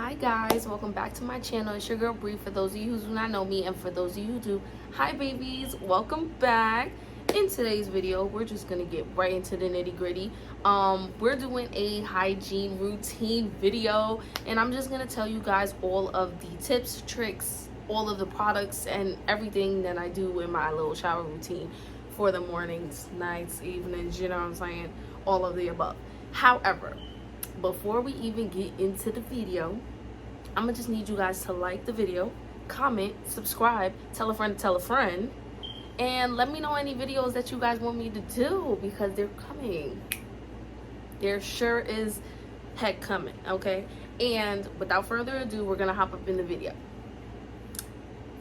Hi guys, welcome back to my channel. It's your girl Bree, for those of you who do not know me, and for those of you who do, hi babies, welcome back. In today's video, we're just gonna get right into the nitty-gritty. We're doing a hygiene routine video, and I'm just gonna tell you guys all of the tips, tricks, all of the products, and everything that I do in my little shower routine for the mornings, nights, evenings, you know what I'm saying, all of the above. However, before we even get into the video, I'm gonna just need you guys to like the video, comment, subscribe, tell a friend, and let me know any videos that you guys want me to do, because they're coming. There sure is heck coming, okay? And without further ado, we're gonna hop up in the video.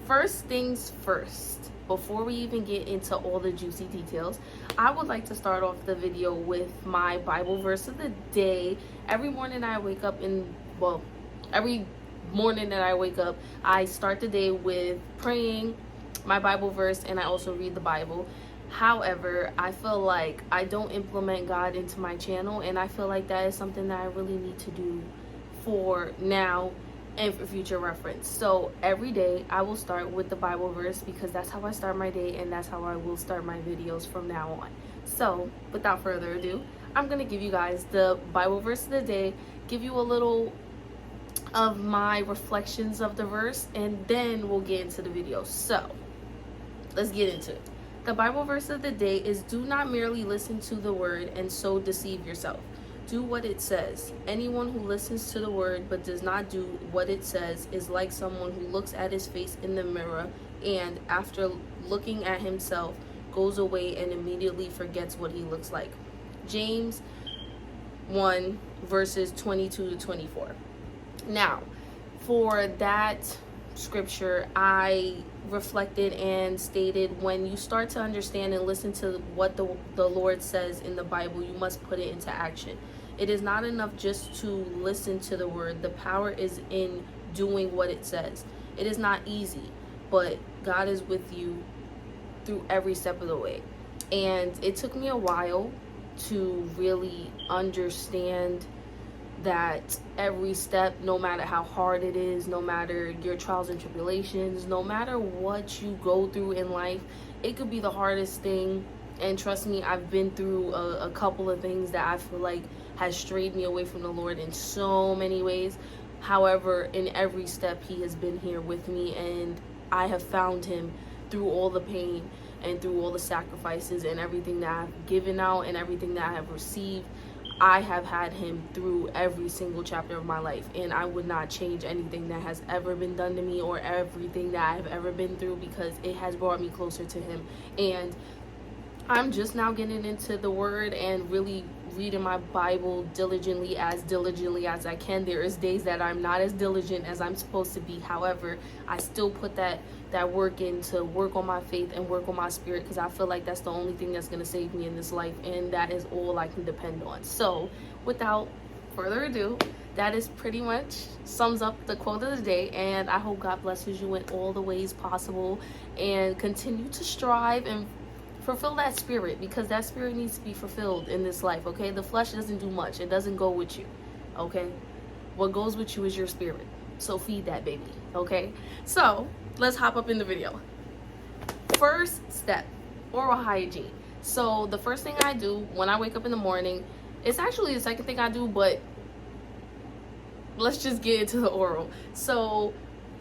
First things first, before we even get into all the juicy details, I would like to start off the video with my Bible verse of the day. Every morning I wake up I start the day with praying my Bible verse, and I also read the Bible. However, I feel like I don't implement God into my channel, and I feel like that is something that I really need to do for now and for future reference. So every day I will start with the Bible verse, because that's how I start my day, and that's how I will start my videos from now on. So without further ado, I'm gonna give you guys the Bible verse of the day, give you a little of my reflections of the verse, and then we'll get into the video. So let's get into it. The Bible verse of the day is, "Do not merely listen to the word and so deceive yourself. Do what it says. Anyone who listens to the word but does not do what it says is like someone who looks at his face in the mirror and, after looking at himself, goes away and immediately forgets what he looks like." James 1 verses 22 to 24. Now, for that scripture, I reflected and stated, when you start to understand and listen to what the Lord says in the Bible, you must put it into action. It is not enough just to listen to the word. The power is in doing what it says. It is not easy, but God is with you through every step of the way. And it took me a while to really understand that every step, no matter how hard it is, no matter your trials and tribulations, no matter what you go through in life, it could be the hardest thing. And trust me, I've been through a couple of things that I feel like has strayed me away from the Lord in so many ways. However, in every step, he has been here with me, and I have found him through all the pain and through all the sacrifices and everything that I've given out and everything that I have received. I have had him through every single chapter of my life, and I would not change anything that has ever been done to me or everything that I've ever been through, because it has brought me closer to him. And I'm just now getting into the word and really reading my Bible diligently as I can. There is days that I'm not as diligent as I'm supposed to be. However, I still put that work in to work on my faith and work on my spirit, because I feel like that's the only thing that's going to save me in this life, and that is all I can depend on. So without further ado, that is pretty much sums up the quote of the day, and I hope God blesses you in all the ways possible, and continue to strive and fulfill that spirit, because that spirit needs to be fulfilled in this life, okay? The flesh doesn't do much. It doesn't go with you, okay? What goes with you is your spirit. So feed that baby, okay? So let's hop up in the video. First step, oral hygiene. So the first thing I do when I wake up in the morning, it's actually the second thing I do, but let's just get into the oral. So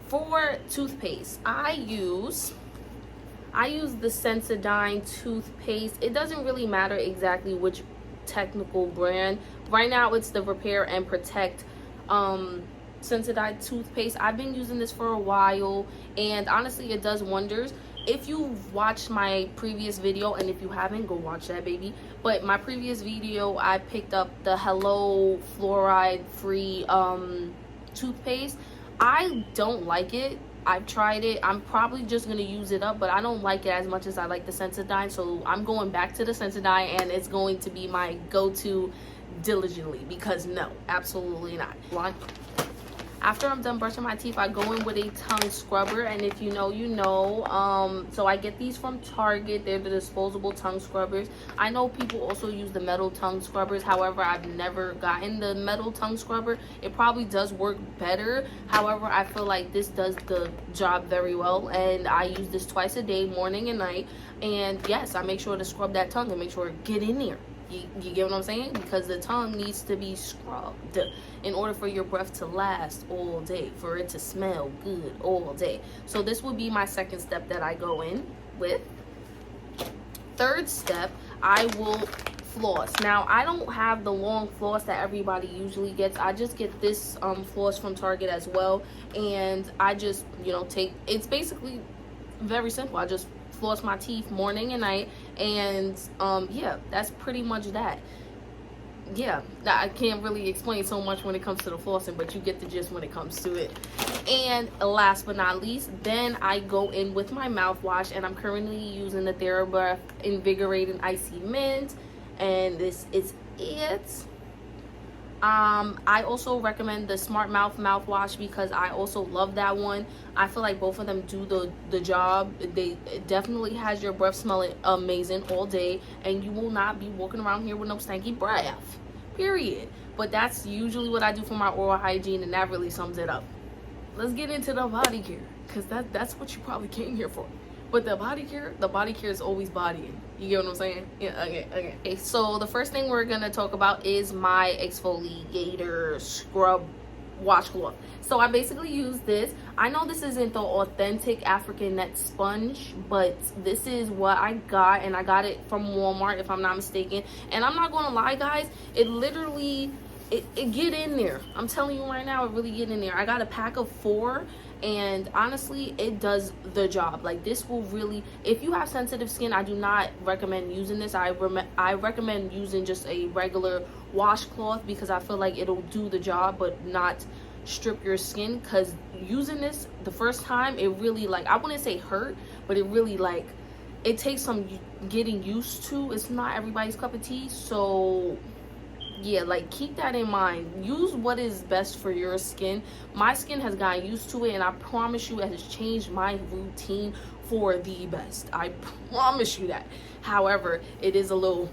for toothpaste, I use the Sensodyne toothpaste. It doesn't really matter exactly which technical brand. Right now it's the Repair and Protect Sensodyne toothpaste. I've been using this for a while, and honestly it does wonders. If you've watched my previous video, and if you haven't, go watch that baby, but my previous video, I picked up the Hello fluoride free toothpaste. I don't like it. I've tried it. I'm probably just going to use it up, but I don't like it as much as I like the Sensodyne. So I'm going back to the Sensodyne, and it's going to be my go-to diligently, because no, absolutely not. After I'm done brushing my teeth, I go in with a tongue scrubber, and if you know, you know. So I get these from Target. They're the disposable tongue scrubbers. I know people also use the metal tongue scrubbers. However, I've never gotten the metal tongue scrubber. It probably does work better. However, I feel like this does the job very well, and I use this twice a day, morning and night. And yes, I make sure to scrub that tongue and make sure it get in there. You get what I'm saying? Because the tongue needs to be scrubbed in order for your breath to last all day, for it to smell good all day. So this would be my second step that I go in with. Third step, I will floss. Now, I don't have the long floss that everybody usually gets. I just get this floss from Target as well. And I just, take, it's basically very simple. I just floss my teeth morning and night, and yeah, that's pretty much that. Yeah, I can't really explain so much when it comes to the flossing, but you get the gist when it comes to it. And last but not least, then I go in with my mouthwash, and I'm currently using the TheraBreath Invigorating Icy Mint, and this is it. I also recommend the Smart Mouth mouthwash because I also love that one. I feel like both of them do the job. It definitely has your breath smelling amazing all day, and you will not be walking around here with no stanky breath, period. But that's usually what I do for my oral hygiene, and that really sums it up. Let's get into the body care, because that's what you probably came here for. But the body care is always bodying. You get what I'm saying? Yeah, okay. So the first thing we're gonna talk about is my exfoliator scrub washcloth. So I basically use this. I know this isn't the authentic African net sponge, but this is what I got, and I got it from Walmart if I'm not mistaken. And I'm not gonna lie, guys, it literally it get in there. I'm telling you right now, it really get in there. I got a pack of 4, and honestly, it does the job. Like, this will really, if you have sensitive skin, I do not recommend using this. I recommend using just a regular washcloth, because I feel like it'll do the job but not strip your skin. Because using this the first time, it really, like, I wouldn't say hurt, but it really, like, it takes some getting used to. It's not everybody's cup of tea. So yeah, like, keep that in mind. Use what is best for your skin. My skin has gotten used to it, and I promise you it has changed my routine for the best. I promise you that. However, it's a little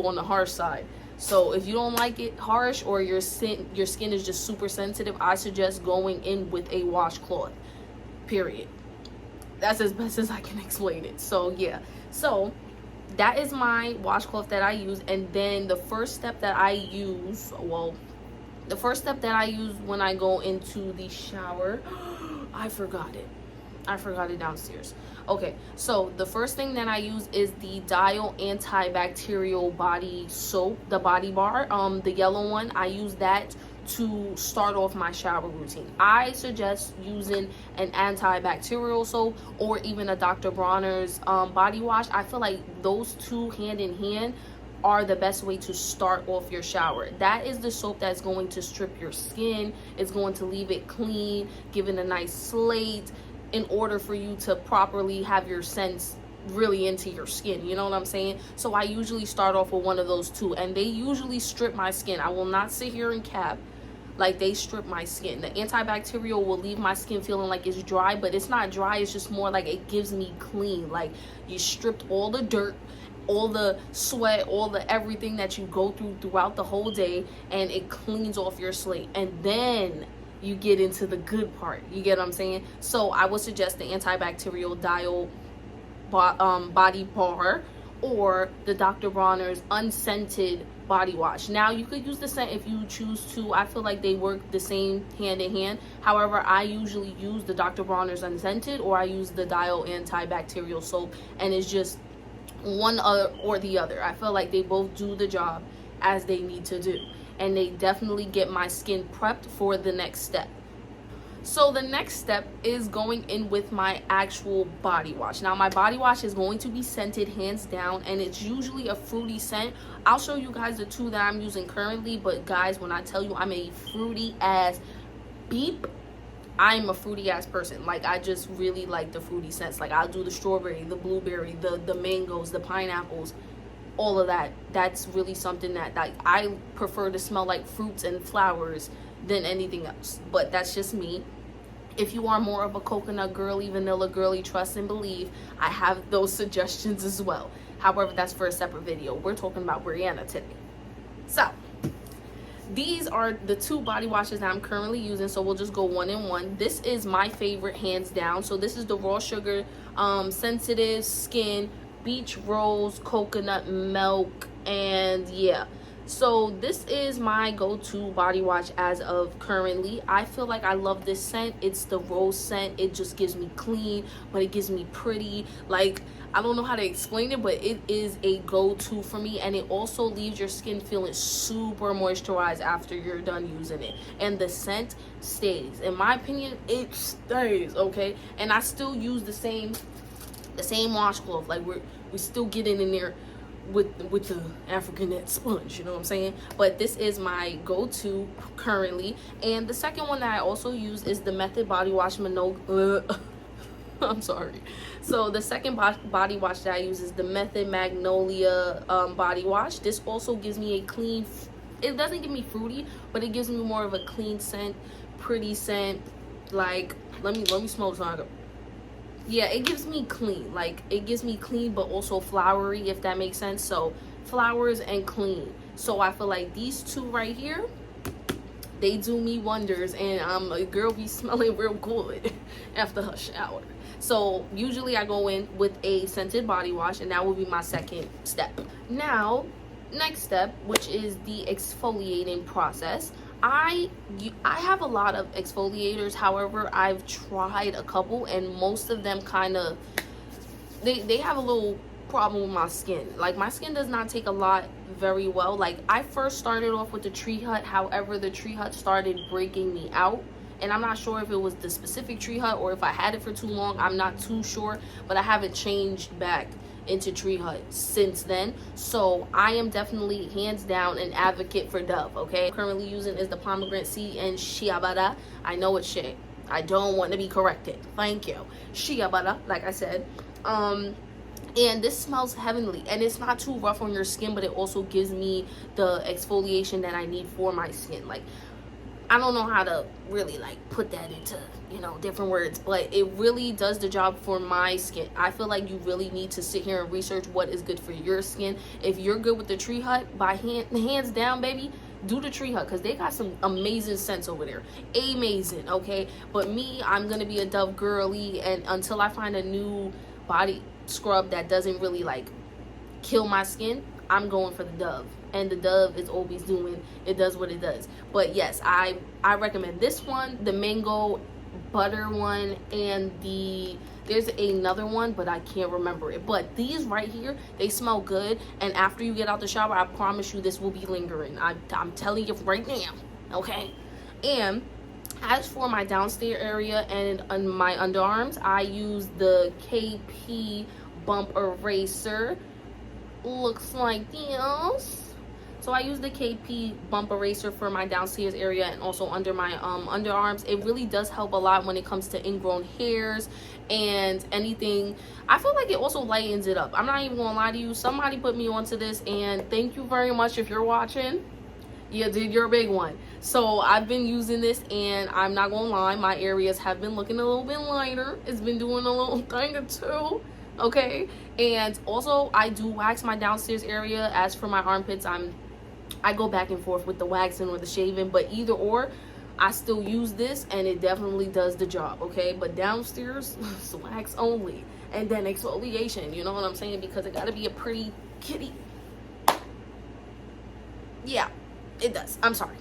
on the harsh side. So if you don't like it harsh, or your skin is just super sensitive, I suggest going in with a washcloth, period. That's as best as I can explain it. So yeah, so that is my washcloth that I use. And then the first step that I use, when I go into the shower, I forgot it downstairs. Okay, so the first thing that I use is the Dial antibacterial body soap, the body bar, the yellow one. I use that to start off my shower routine. I suggest using an antibacterial soap, or even a Dr. Bronner's body wash. I feel like those two hand in hand are the best way to start off your shower. That is the soap that's going to strip your skin. It's going to leave it clean, give it a nice slate, in order for you to properly have your scents really into your skin. You know what I'm saying? So I usually start off with one of those two, and they usually strip my skin. I will not sit here and cap. Like, they strip my skin. The antibacterial will leave my skin feeling like it's dry, but it's not dry. It's just more like it gives me clean. Like, you stripped all the dirt, all the sweat, all the everything that you go throughout the whole day, and it cleans off your slate. And then you get into the good part. You get what I'm saying? So I would suggest the antibacterial Dial body bar, or the Dr. Bronner's unscented body wash. Now, you could use the scent if you choose to. I feel like they work the same hand in hand. However, I usually use the Dr. Bronner's unscented, or I use the Dial antibacterial soap, and it's just one or the other. I feel like they both do the job as they need to do, and they definitely get my skin prepped for the next step. So the next step is going in with my actual body wash. Now, my body wash is going to be scented, hands down, and it's usually a fruity scent. I'll show you guys the two that I'm using currently, but guys, when I tell you I'm a fruity ass beep, I'm a fruity ass person. Like, I just really like the fruity scents. Like, I'll do the strawberry, the blueberry, the mangoes, the pineapples, all of that. That's really something that, like, I prefer to smell like fruits and flowers than anything else. But that's just me. If you are more of a coconut girly, vanilla girly, trust and believe, I have those suggestions as well. However, that's for a separate video. We're talking about Bryanna today. So these are the 2 body washes that I'm currently using, so we'll just go one in one. This is my favorite, hands down. So this is the raw sugar sensitive skin beach rose coconut milk, and yeah, so this is my go-to body wash as of currently. I feel like I love this scent. It's the rose scent. It just gives me clean, but it gives me pretty. Like, I don't know how to explain it, but it is a go-to for me, and it also leaves your skin feeling super moisturized after you're done using it, and the scent stays. In my opinion, it stays, okay? And I still use the same washcloth. Like, we still get in there with the African net sponge, you know what I'm saying? But this is my go-to currently. And the second one that I also use is the Method body wash I'm sorry. So the second body wash that I use is the Method Magnolia body wash. This also gives me a clean, it doesn't give me fruity, but it gives me more of a clean scent, pretty scent. Like, let me smell this. Yeah, it gives me clean. Like, it gives me clean, but also flowery, if that makes sense. So flowers and clean. So I feel like these 2 right here, they do me wonders, and a girl be smelling real good after her shower. So usually I go in with a scented body wash, and that will be my second step. Now, next step, which is the exfoliating process. I have a lot of exfoliators. However, I've tried a couple, and most of them kind of, they have a little problem with my skin. Like, my skin does not take a lot very well. Like, I first started off with the Tree Hut. However, the Tree Hut started breaking me out, and I'm not sure if it was the specific Tree Hut or if I had it for too long. I'm not too sure, but I haven't changed back into Tree Hut since then. So I am definitely hands down an advocate for Dove, okay? Currently using is the pomegranate seed and shea butter. I know it's shea. I don't want to be corrected. Thank you. Shea butter, like I said. And this smells heavenly, and it's not too rough on your skin, but it also gives me the exfoliation that I need for my skin. Like, I don't know how to really like put that into, you know, different words, but it really does the job for my skin. I feel like you really need to sit here and research what is good for your skin. If you're good with the Tree Hut, by hands down, baby, do the Tree Hut, because they got some amazing scents over there. Amazing, okay? But me, I'm gonna be a Dove girly, and until I find a new body scrub that doesn't really like kill my skin, I'm going for the Dove. And the Dove is always doing, it does what it does. But yes, I recommend this one, the mango butter one, and there's another one, but I can't remember it. But these right here, they smell good, and after you get out the shower, I promise you this will be lingering. I'm telling you right now, okay? And as for my downstairs area and on my underarms, I use the KP Bump Eraser. Looks like this. So I use the KP Bump Eraser for my downstairs area and also under my underarms. It really does help a lot when it comes to ingrown hairs and anything. I feel like it also lightens it up. I'm not even gonna lie to you. Somebody put me onto this, and thank you very much if you're watching. Yeah, dude, you're a big one. So I've been using this, and I'm not gonna lie, my areas have been looking a little bit lighter. It's been doing a little thing or two. Okay, and also I do wax my downstairs area. As for my armpits, I go back and forth with the waxing or the shaving, but either or, I still use this, and it definitely does the job, okay? But downstairs, it's wax only, and then exfoliation, you know what I'm saying? Because it gotta be a pretty kitty. Yeah, it does. I'm sorry.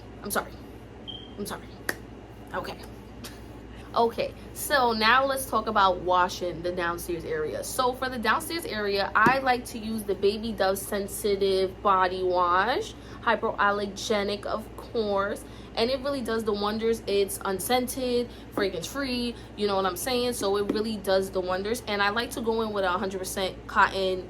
Okay, so now let's talk about washing the downstairs area. So for the downstairs area, I like to use the Baby Dove Sensitive Body Wash, hypoallergenic, of course, and it really does the wonders. It's unscented, fragrance free, you know what I'm saying? So it really does the wonders. And I like to go in with a 100% cotton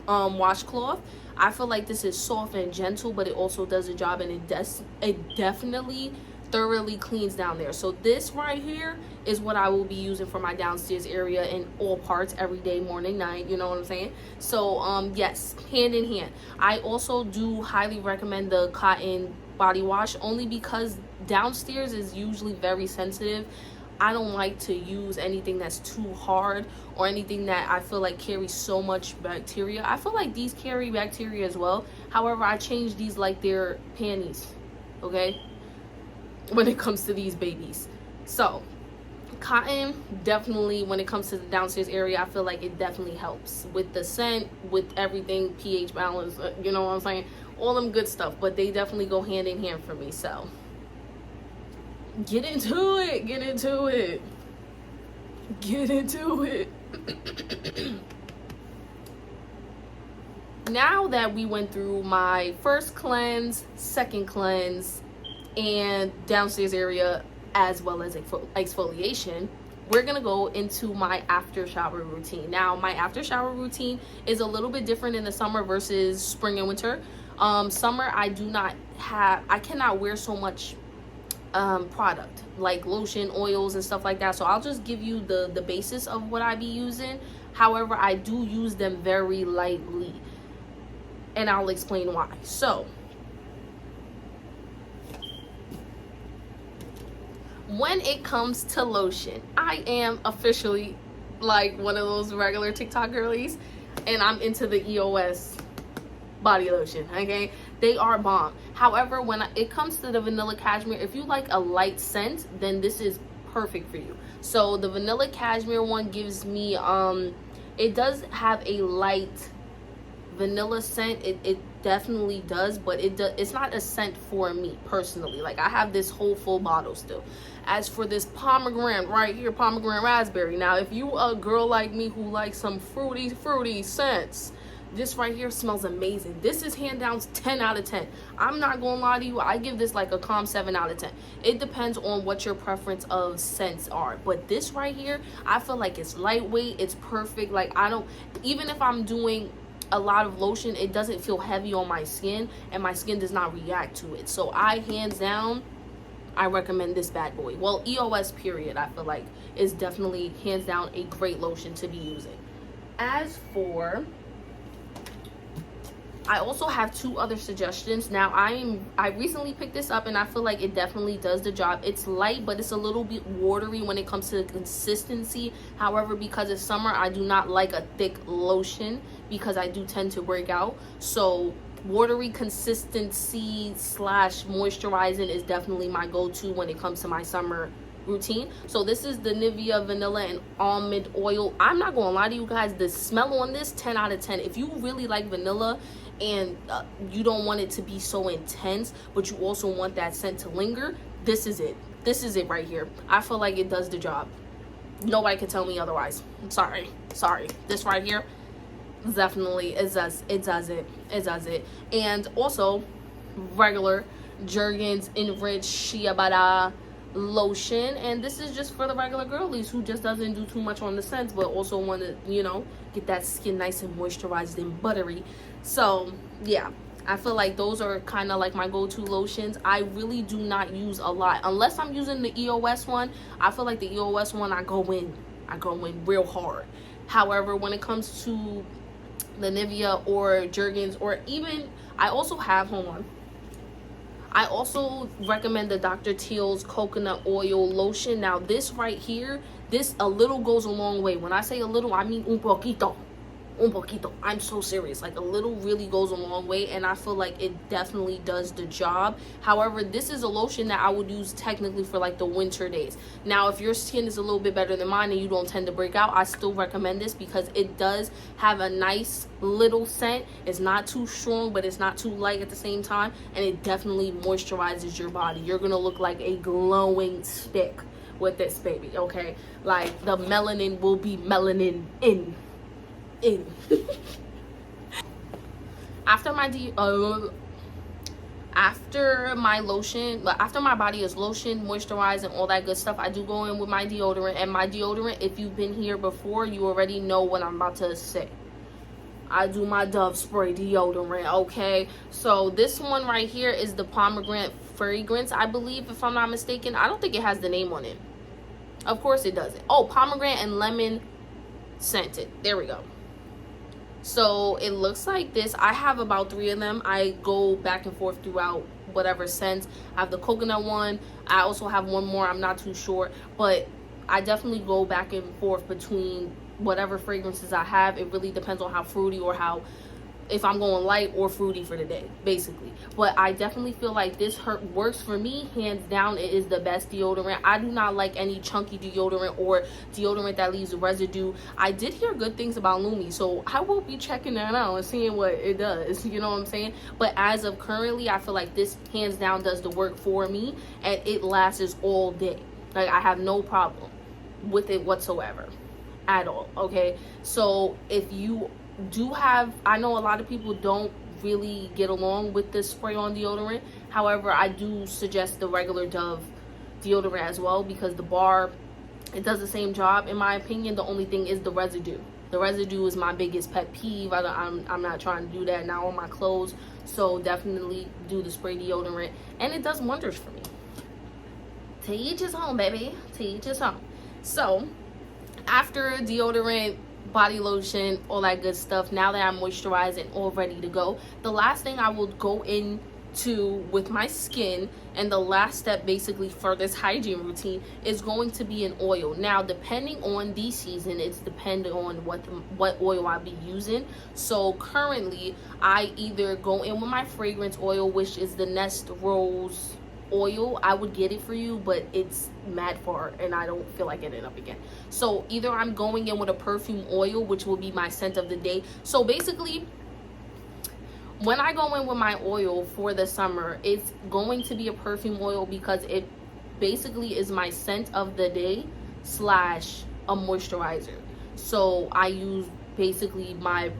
washcloth. I feel like this is soft and gentle, but it also does the job, and it definitely thoroughly cleans down there. So this right here is what I will be using for my downstairs area in all parts, every day, morning, night, you know what I'm saying? So yes, hand in hand. I also do highly recommend the cotton body wash, only because downstairs is usually very sensitive. I don't like to use anything that's too hard or anything that I feel like carries so much bacteria. I feel like these carry bacteria as well. However, I change these like they're panties, okay, when it comes to these babies. So cotton, definitely, when it comes to the downstairs area, I feel like it definitely helps with the scent, with everything, pH balance, you know what I'm saying, all them good stuff. But they definitely go hand in hand for me. So get into it, get into it, get into it. Now that we went through my first cleanse, second cleanse, and downstairs area as well as exfoliation, we're gonna go into my after shower routine. Now, my after shower routine is a little bit different in the summer versus spring and winter. Summer, I cannot wear so much product like lotion, oils, and stuff like that. So I'll just give you the basis of what I be using. However, I do use them very lightly, and I'll explain why. So when it comes to lotion, I am officially like one of those regular TikTok girlies, and I'm into the EOS body lotion, okay? They are bomb. However, when it comes to the vanilla cashmere, if you like a light scent, then this is perfect for you. So the vanilla cashmere one gives me it does have a light vanilla scent. It definitely does, but it's not a scent for me personally. Like, I have this whole full bottle still. As for this pomegranate right here, pomegranate raspberry, now if you a girl like me who likes some fruity scents, this right here smells amazing. This is hand down 10 out of 10. I'm not gonna lie to you, I give this like a calm 7 out of 10. It depends on what your preference of scents are, but this right here, I feel like it's lightweight, it's perfect. Like, I don't, even if I'm doing a lot of lotion, it doesn't feel heavy on my skin, and my skin does not react to it. So I hands down, I recommend this bad boy. Well, EOS period, I feel like is definitely hands down a great lotion to be using. As for, I also have 2 other suggestions. Now, I recently picked this up, and I feel like it definitely does the job. It's light, but it's a little bit watery when it comes to the consistency. However, because it's summer, I do not like a thick lotion because I do tend to break out. So watery consistency / moisturizing is definitely my go-to when it comes to my summer routine. So this is the Nivea vanilla and almond oil. I'm not gonna lie to you guys, the smell on this, 10 out of 10. If you really like vanilla and you don't want it to be so intense, but you also want that scent to linger, this is it. This is it right here. I feel like it does the job. Nobody can tell me otherwise. I'm sorry. This right here, definitely it does it. And also regular Jergens Enriched Shea Butter lotion, and this is just for the regular girlies who just doesn't do too much on the scents, but also want to, you know, get that skin nice and moisturized and buttery. So yeah, I feel like those are kind of like my go-to lotions. I really do not use a lot unless I'm using the EOS one. I feel like the EOS one, I go in real hard. However, when it comes to the Nivea or Jergens, or even I also recommend the Dr. Teal's coconut oil lotion. Now this right here, this a little goes a long way. When I say a little, I mean un poquito. I'm so serious. Like, a little really goes a long way, and I feel like it definitely does the job. However, this is a lotion that I would use technically for like the winter days. Now, if your skin is a little bit better than mine and you don't tend to break out, I still recommend this because it does have a nice little scent. It's not too strong, but it's not too light at the same time, and it definitely moisturizes your body. You're gonna look like a glowing stick with this baby, okay? Like, the melanin will be melanin in. After my after my body is lotion, moisturized, and all that good stuff, I do go in with my deodorant. And my deodorant, if you've been here before, you already know what I'm about to say. I do my Dove spray deodorant, okay? So this one right here is the pomegranate fragrance, I believe, if I'm not mistaken. I don't think it has the name on it. Of course it doesn't. Oh, pomegranate and lemon scented. There we go. So it looks like this. I have about 3 of them. I go back and forth throughout whatever scent. I have the coconut one. I also have one more, I'm not too sure, but I definitely go back and forth between whatever fragrances I have. It really depends on how fruity or how, if I'm going light or fruity for the day, basically. But I definitely feel like this works for me. Hands down, it is the best deodorant. I do not like any chunky deodorant or deodorant that leaves residue. I did hear good things about Lumi, so I will be checking that out and seeing what it does, you know what I'm saying? But as of currently, I feel like this hands down does the work for me, and it lasts all day. Like, I have no problem with it whatsoever at all, okay? So if you do have, I know a lot of people don't really get along with this spray on deodorant. However, I do suggest the regular Dove deodorant as well, because the bar, it does the same job in my opinion. The only thing is the residue. The residue is my biggest pet peeve. I'm not trying to do that now on my clothes. So definitely do the spray deodorant, and it does wonders for me. To each his own, baby. To each his own. So after deodorant, body lotion, all that good stuff, now that I'm moisturized and all ready to go, the last thing I will go into with my skin, and the last step basically for this hygiene routine, is going to be an oil. Now, depending on the season, it's dependent on what oil I be using. So currently I either go in with my fragrance oil, which is the Nest Rose oil. I would get it for you, but it's mad far and I don't feel like getting it up again. So either I'm going in with a perfume oil, which will be my scent of the day. So basically, when I go in with my oil for the summer, it's going to be a perfume oil, because it basically is my scent of the day slash a moisturizer. So I use basically my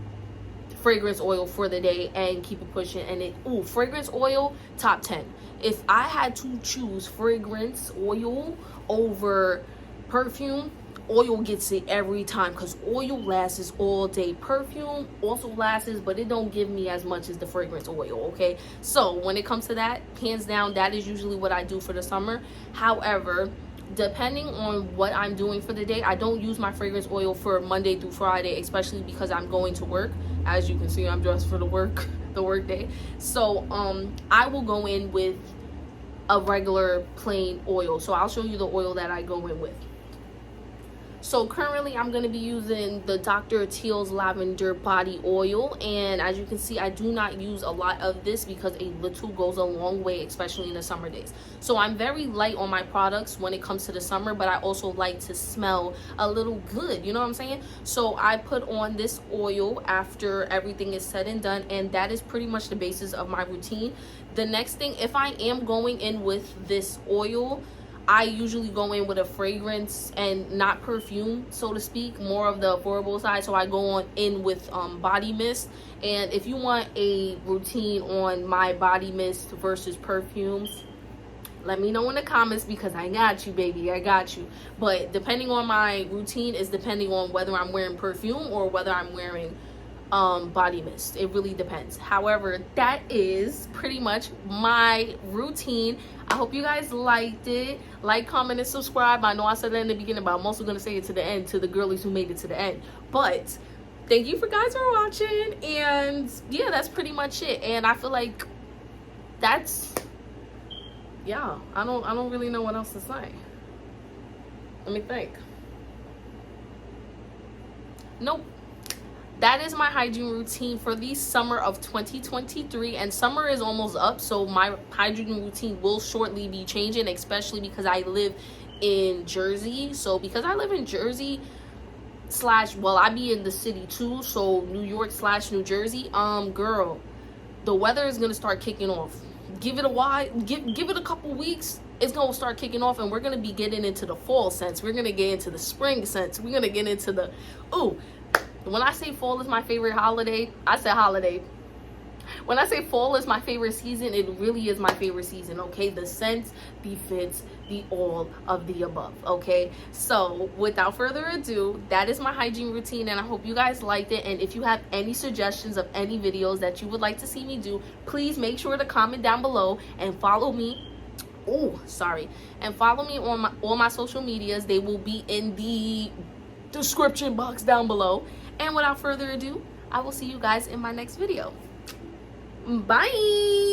fragrance oil for the day and keep it pushing. And it, fragrance oil, top 10. If I had to choose fragrance oil over perfume, oil gets it every time, because oil lasts all day. Perfume also lasts, but it don't give me as much as the fragrance oil, okay? So when it comes to that, hands down, that is usually what I do for the summer. However, depending on what I'm doing for the day, I don't use my fragrance oil for Monday through Friday, especially because I'm going to work. As you can see, I'm dressed for the work day. So I will go in with a regular plain oil. So I'll show you the oil that I go in with. So currently I'm going to be using the Dr. Teal's Lavender Body Oil, and as you can see, I do not use a lot of this because a little goes a long way, especially in the summer days. So I'm very light on my products when it comes to the summer, but I also like to smell a little good, you know what I'm saying? So I put on this oil after everything is said and done, and that is pretty much the basis of my routine. The next thing, if I am going in with this oil, I usually go in with a fragrance and not perfume, so to speak, more of the affordable side. So I go in with body mist. And if you want a routine on my body mist versus perfumes, let me know in the comments, because I got you, baby. I got you. But depending on my routine is depending on whether I'm wearing perfume or whether I'm wearing body mist. It really depends. However, that is pretty much my routine. I hope you guys liked it. Like, comment, and subscribe. I know I said that in the beginning, but I'm also going to say it to the end, to the girlies who made it to the end. But thank you guys for watching, and yeah, that's pretty much it. And I feel like that's, yeah, I don't really know what else to say. Let me think. Nope. That is my hygiene routine for the summer of 2023, and summer is almost up, so my hygiene routine will shortly be changing, especially because I live in Jersey. So because I live in Jersey well, I be in the city too, so New York / New Jersey, girl, the weather is gonna start kicking off. Give it a while, give it a couple weeks, it's gonna start kicking off, and we're gonna be getting into the fall scents. We're gonna get into the spring scents. We're gonna get into the when I say fall is my favorite holiday, I said holiday. When I say fall is my favorite season, it really is my favorite season, okay? The scents, the fits, the all of the above, okay? So without further ado, that is my hygiene routine, and I hope you guys liked it. And if you have any suggestions of any videos that you would like to see me do, please make sure to comment down below and follow me. And follow me on all my social medias. They will be in the description box down below. And without further ado, I will see you guys in my next video. Bye.